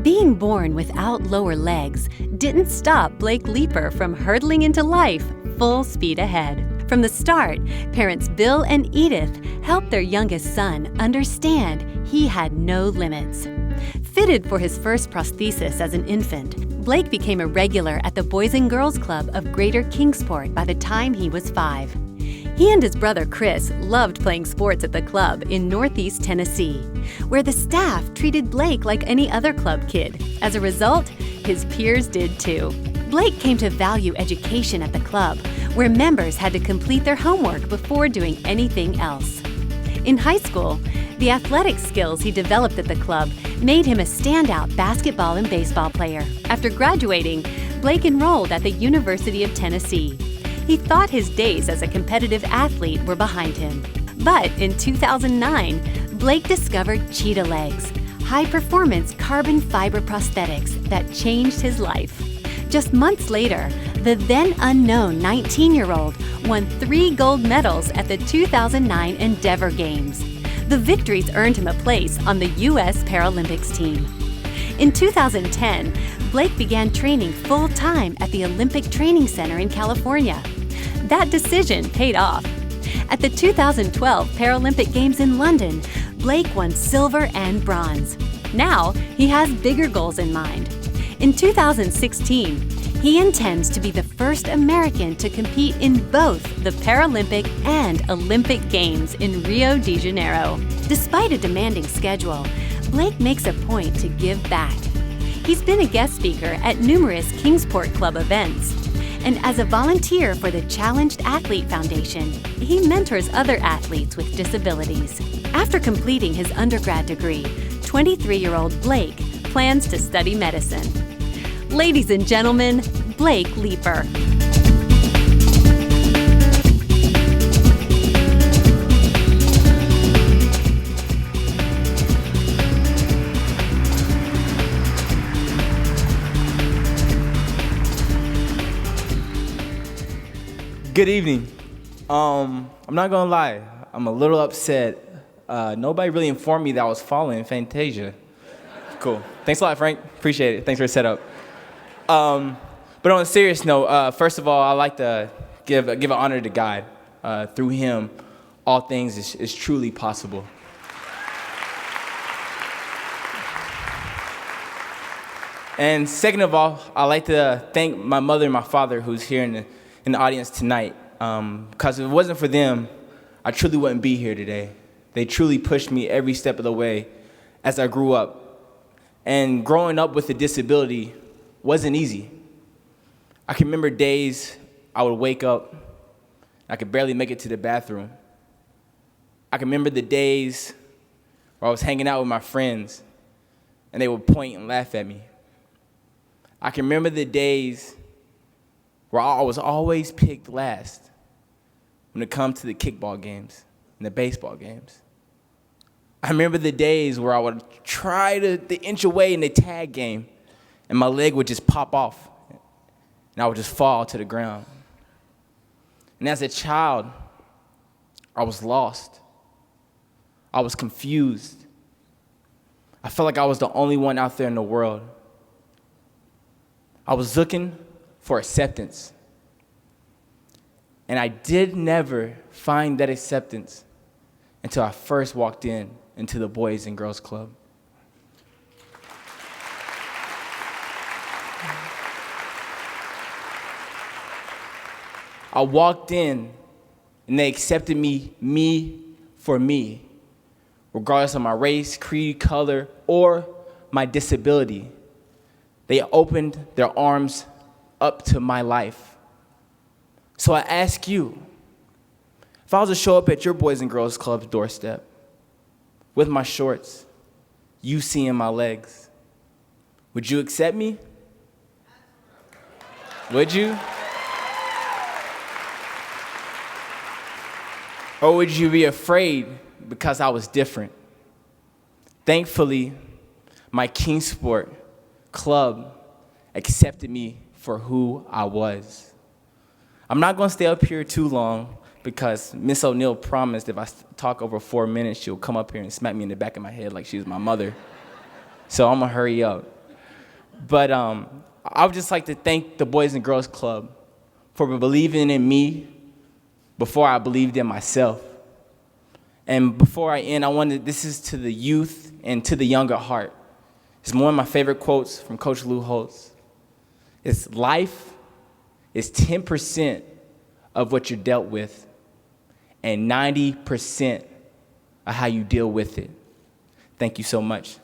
Being born without lower legs didn't stop Blake Leeper from hurtling into life full speed ahead. From the start, parents Bill and Edith helped their youngest son understand he had no limits. Fitted for his first prosthesis as an infant, Blake became a regular at the Boys and Girls Club of Greater Kingsport by the time he was 5. He and his brother Chris loved playing sports at the club in Northeast Tennessee, where the staff treated Blake like any other club kid. As a result, his peers did too. Blake came to value education at the club, where members had to complete their homework before doing anything else. In high school, the athletic skills he developed at the club made him a standout basketball and baseball player. After graduating, Blake enrolled at the University of Tennessee. He thought his days as a competitive athlete were behind him. But in 2009, Blake discovered Cheetah Legs, high-performance carbon fiber prosthetics that changed his life. Just months later, the then-unknown 19-year-old won 3 gold medals at the 2009 Endeavor Games. The victories earned him a place on the U.S. Paralympics team. In 2010, Blake began training full-time at the Olympic Training Center in California. That decision paid off. At the 2012 Paralympic Games in London, Blake won silver and bronze. Now, he has bigger goals in mind. In 2016, he intends to be the first American to compete in both the Paralympic and Olympic Games in Rio de Janeiro. Despite a demanding schedule, Blake makes a point to give back. He's been a guest speaker at numerous Kingsport Club events. And as a volunteer for the Challenged Athlete Foundation, he mentors other athletes with disabilities. After completing his undergrad degree, 23-year-old Blake plans to study medicine. Ladies and gentlemen, Blake Leeper. Good evening. I'm not gonna lie, I'm a little upset. Nobody really informed me that I was following Fantasia. Cool. Thanks a lot, Frank. Appreciate it. Thanks for the setup. But on a serious note, first of all, I like to give an honor to God. Through Him, all things is truly possible. And second of all, I like to thank my mother and my father who's here in the audience tonight. Because if it wasn't for them, I truly wouldn't be here today. They truly pushed me every step of the way as I grew up. And growing up with a disability wasn't easy. I can remember days I would wake up, I could barely make it to the bathroom. I can remember the days where I was hanging out with my friends and they would point and laugh at me. I can remember the days where I was always picked last when it comes to the kickball games and the baseball games. I remember the days where I would try to inch away in the tag game and my leg would just pop off and I would just fall to the ground. And as a child, I was lost. I was confused. I felt like I was the only one out there in the world. I was looking for acceptance. And I did never find that acceptance until I first walked into the Boys and Girls Club. I walked in and they accepted me for me, regardless of my race, creed, color, or my disability. They opened their arms up to my life. So I ask you, if I was to show up at your Boys and Girls Club's doorstep with my shorts, you seeing my legs, would you accept me? Would you? Or would you be afraid because I was different? Thankfully, my Kingsport club accepted me for who I was. I'm not going to stay up here too long because Miss O'Neill promised if I talk over 4 minutes, she'll come up here and smack me in the back of my head like she's my mother. So I'm going to hurry up. But I would just like to thank the Boys and Girls Club for believing in me before I believed in myself. And before I end, this is to the youth and to the young at heart. It's one of my favorite quotes from Coach Lou Holtz. It's life is 10% of what you're dealt with and 90% of how you deal with it. Thank you so much.